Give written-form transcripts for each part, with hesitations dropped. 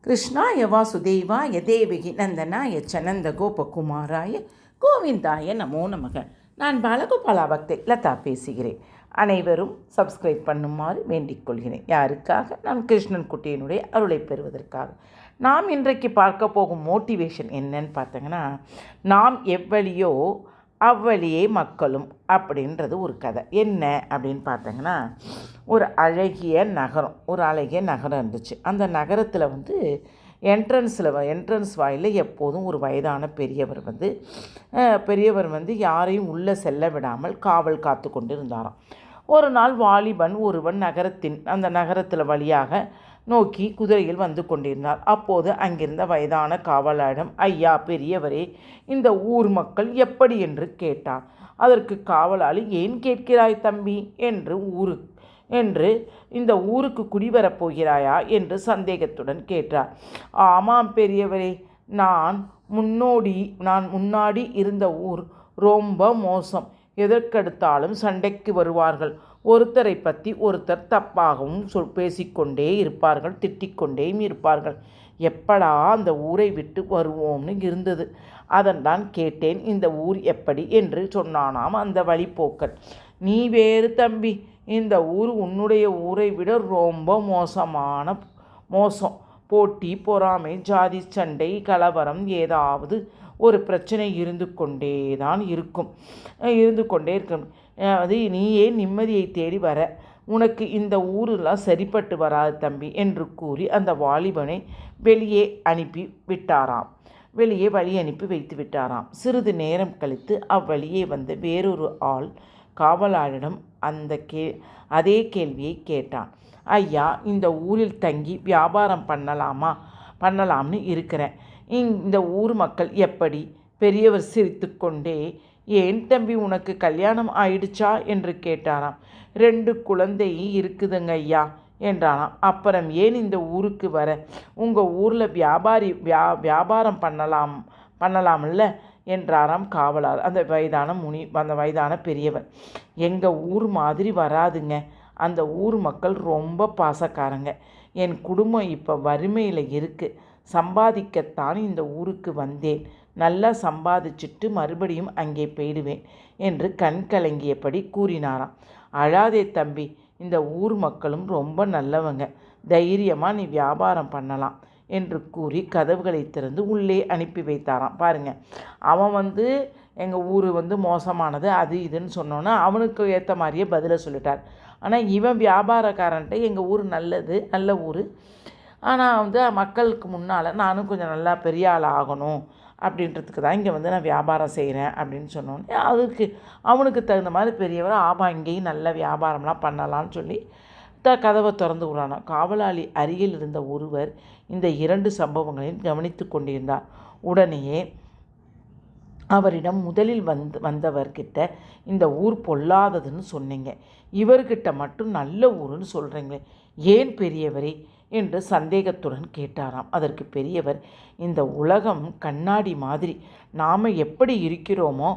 கிருஷ்ணாய வாசுதேவாய தேவகி நந்தனாய சனந்த கோபகுமாராய கோவிந்தாய நமோ நமக. நான் பாலகோபாலா பக்தை லதா பேசுகிறேன். அனைவரும் சப்ஸ்கிரைப் பண்ணுமாறு வேண்டிக் கொள்கிறேன். யாருக்காக? நான் கிருஷ்ணன் குட்டியினுடைய அருளை பெறுவதற்காக. நாம் இன்றைக்கு பார்க்க போகும் மோட்டிவேஷன் என்னன்னு பார்த்தீங்கன்னா, நாம் எவ்வளியோ அவ்வழியே மக்களும் அப்படின்றது ஒரு கதை. என்ன அப்படின்னு பார்த்தீங்கன்னா, ஒரு அழகிய நகரம் இருந்துச்சு. அந்த நகரத்தில் என்ட்ரன்ஸ் வாயில் எப்போதும் ஒரு வயதான பெரியவர் யாரையும் உள்ளே செல்ல விடாமல் காவல் காத்து கொண்டு இருந்தாராம். ஒரு நாள் வாலிபன் ஒருவன் அந்த நகரத்தில் வழியாக நோக்கி குதிரையில் வந்து கொண்டிருந்தார். அப்போது அங்கிருந்த வயதான காவலாளிடம், ஐயா பெரியவரே, இந்த ஊர் மக்கள் எப்படி என்று கேட்டார். அதற்கு காவலாளி, ஏன் கேட்கிறாய் தம்பி என்று இந்த ஊருக்கு குடிவரப் போகிறாயா என்று சந்தேகத்துடன் கேட்டார். ஆமாம் பெரியவரே, நான் முன்னாடி இருந்த ஊர் ரொம்ப மோசம். எதற்கெடுத்தாலும் சண்டைக்கு வருவார்கள். ஒருத்தரை பற்றி ஒருத்தர் தப்பாகவும் பேசிக்கொண்டே இருப்பார்கள், திட்டிக்கொண்டே இருப்பார்கள். எப்படா அந்த ஊரை விட்டு வருவோம்னு இருந்தது. அதன்தான் கேட்டேன், இந்த ஊர் எப்படி என்று சொன்னானாம் அந்த வழிப்போக்கன். நீ வேறு தம்பி, இந்த ஊர் உன்னுடைய ஊரை விட ரொம்ப மோசம். போட்டி, பொறாமை, ஜாதி சண்டை, கலவரம், ஏதாவது ஒரு பிரச்சனை இருந்து கொண்டே இருக்கும். அது நீயே நிம்மதியை தேடி வர, உனக்கு இந்த ஊரெல்லாம் சரிப்பட்டு வராது தம்பி என்று கூறி அந்த வாலிபனை வெளியே வழி அனுப்பி வைத்து விட்டாராம். சிறிது நேரம் கழித்து அவ்வழியே வந்த வேறொரு ஆள் காவலாளிடம் அதே கேள்வியை கேட்டான். ஐயா, இந்த ஊரில் தங்கி வியாபாரம் பண்ணலாம்னு இருக்கிறேன். இந்த ஊர் மக்கள் எப்படி? பெரியவர் சிரித்து கொண்டே, ஏன் தம்பி, உனக்கு கல்யாணம் ஆயிடுச்சா என்று கேட்டாராம். 2 குழந்தை இருக்குதுங்க ஐயா என்றானாம். அப்புறம் ஏன் இந்த ஊருக்கு வர? உங்கள் ஊரில் வியாபாரம் பண்ணலாம்ல என்றாராம் காவலார். அந்த வயதான பெரியவர், எங்கள் ஊர் மாதிரி வராதுங்க. அந்த ஊர் மக்கள் ரொம்ப பாசக்காரங்க. என் குடும்பம் இப்போ வறுமையில் இருக்குது. சம்பாதிக்கத்தான் இந்த ஊருக்கு வந்தேன். நல்லா சம்பாதிச்சுட்டு மறுபடியும் அங்கே போயிடுவேன் என்று கண் கலங்கியபடி கூறினாராம். அழாதே தம்பி, இந்த ஊர் மக்களும் ரொம்ப நல்லவங்க. தைரியமாக நீ வியாபாரம் பண்ணலாம் என்று கூறி கதவுகளை திறந்து உள்ளே அனுப்பி வைத்தாராம். பாருங்கள், அவன் எங்கள் ஊர் மோசமானது அது இதுன்னு சொன்னோன்னா அவனுக்கு ஏற்ற மாதிரியே பதிலை சொல்லிட்டார். ஆனால் இவன் வியாபாரக்காரன்ட்ட எங்கள் ஊர் நல்ல ஊர், ஆனால் மக்களுக்கு முன்னால் நானும் கொஞ்சம் நல்லா பெரிய ஆள் ஆகணும் அப்படின்றதுக்கு தான் இங்கே நான் வியாபாரம் செய்கிறேன் அப்படின்னு சொன்னோன்னே அவனுக்கு தகுந்த மாதிரி பெரியவர் இங்கேயும் நல்ல வியாபாரம்லாம் பண்ணலான்னு சொல்லி கதவை திறந்து விடுறானா. காவலாளி அருகில் இருந்த ஒருவர் இந்த 2 சம்பவங்களையும் கவனித்து கொண்டிருந்தார். உடனேயே அவரிடம், முதலில் வந்தவர்கிட்ட இந்த ஊர் பொல்லாததுன்னு சொன்னீங்க, இவர்கிட்ட மட்டும் நல்ல ஊருன்னு சொல்கிறீங்களே, ஏன் பெரியவரே என்று சந்தேகத்துடன் கேட்டாராம். அதற்கு பெரியவர், இந்த உலகம் கண்ணாடி மாதிரி. நாம் எப்படி இருக்கிறோமோ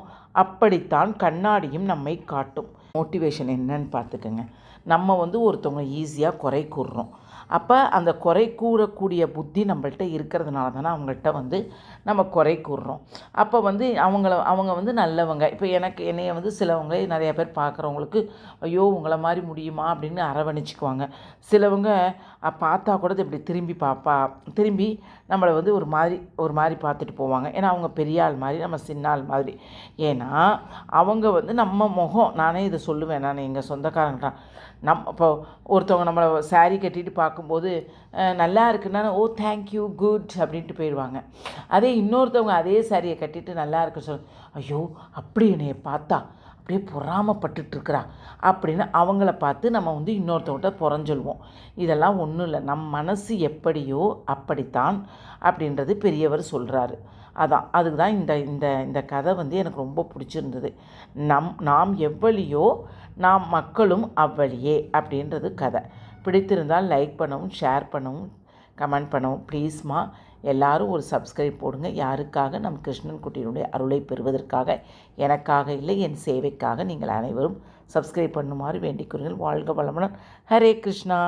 அப்படித்தான் கண்ணாடியும் நம்மை காட்டும். மோட்டிவேஷன் என்னன்னு பார்த்துக்கோங்க. நம்ம ஒருத்தவங்க ஈஸியாக குறை கூறுறோம். அப்போ அந்த குறை கூறக்கூடிய புத்தி நம்மள்கிட்ட இருக்கிறதுனால தானே அவங்கள்ட்ட நம்ம குறை கூறுறோம். அப்போ அவங்க நல்லவங்க. இப்போ என்னைய சிலவங்க நிறைய பேர் பார்க்குறவங்களுக்கு, ஐயோ உங்களை மாதிரி முடியுமா அப்படின்னு அரவணைச்சிக்குவாங்க. சிலவங்க பார்த்தா கூட இப்படி திரும்பி நம்மளை ஒரு மாதிரி பார்த்துட்டு போவாங்க. ஏன்னா அவங்க பெரிய ஆள் மாதிரி, நம்ம சின்ன ஆள் மாதிரி. ஏன்னா அவங்க நம்ம முகம், நானே இதை சொல்லுவேன், நான் எங்கள் சொந்தக்காரங்கிட்ட, இப்போ ஒருத்தவங்க நம்மளை சாரீ கட்டிட்டு பார்க்கும்போது நல்லா இருக்குன்னா, ஓ தேங்க்யூ குட் அப்படின்ட்டு போயிடுவாங்க. அதே இன்னொருத்தவங்க அதே சாரியை கட்டிட்டு நல்லா இருக்கு ஐயோ அப்படி என்னைய பார்த்தா அப்படியே பொறாமப்பட்டுருக்குறா அப்படின்னு அவங்கள பார்த்து நம்ம இன்னொருத்தவங்கள்ட்ட புறஞ்சொல்வோம். இதெல்லாம் ஒன்றும் இல்லை, நம் மனசு எப்படியோ அப்படித்தான் அப்படின்றது பெரியவர் சொல்கிறாரு. அதுக்கு தான் இந்த கதை எனக்கு ரொம்ப பிடிச்சிருந்தது. நாம் எவ்வளியோ நாம் மக்களும் அவ்வழியே அப்படின்றது கதை. பிடித்திருந்தால் லைக் பண்ணவும், ஷேர் பண்ணவும், கமெண்ட் பண்ணவும் ப்ளீஸ்மா. எல்லாரும் ஒரு சப்ஸ்கிரைப் போடுங்க. யாருக்காக? நம் கிருஷ்ணன் குட்டியினுடைய அருளை பெறுவதற்காக, எனக்காக இல்லை, என் சேவைக்காக நீங்கள் அனைவரும் சப்ஸ்கிரைப் பண்ணுமாறு வேண்டிக் கொள்ளுங்கள். வாழ்க வளமுடன். ஹரே கிருஷ்ணா.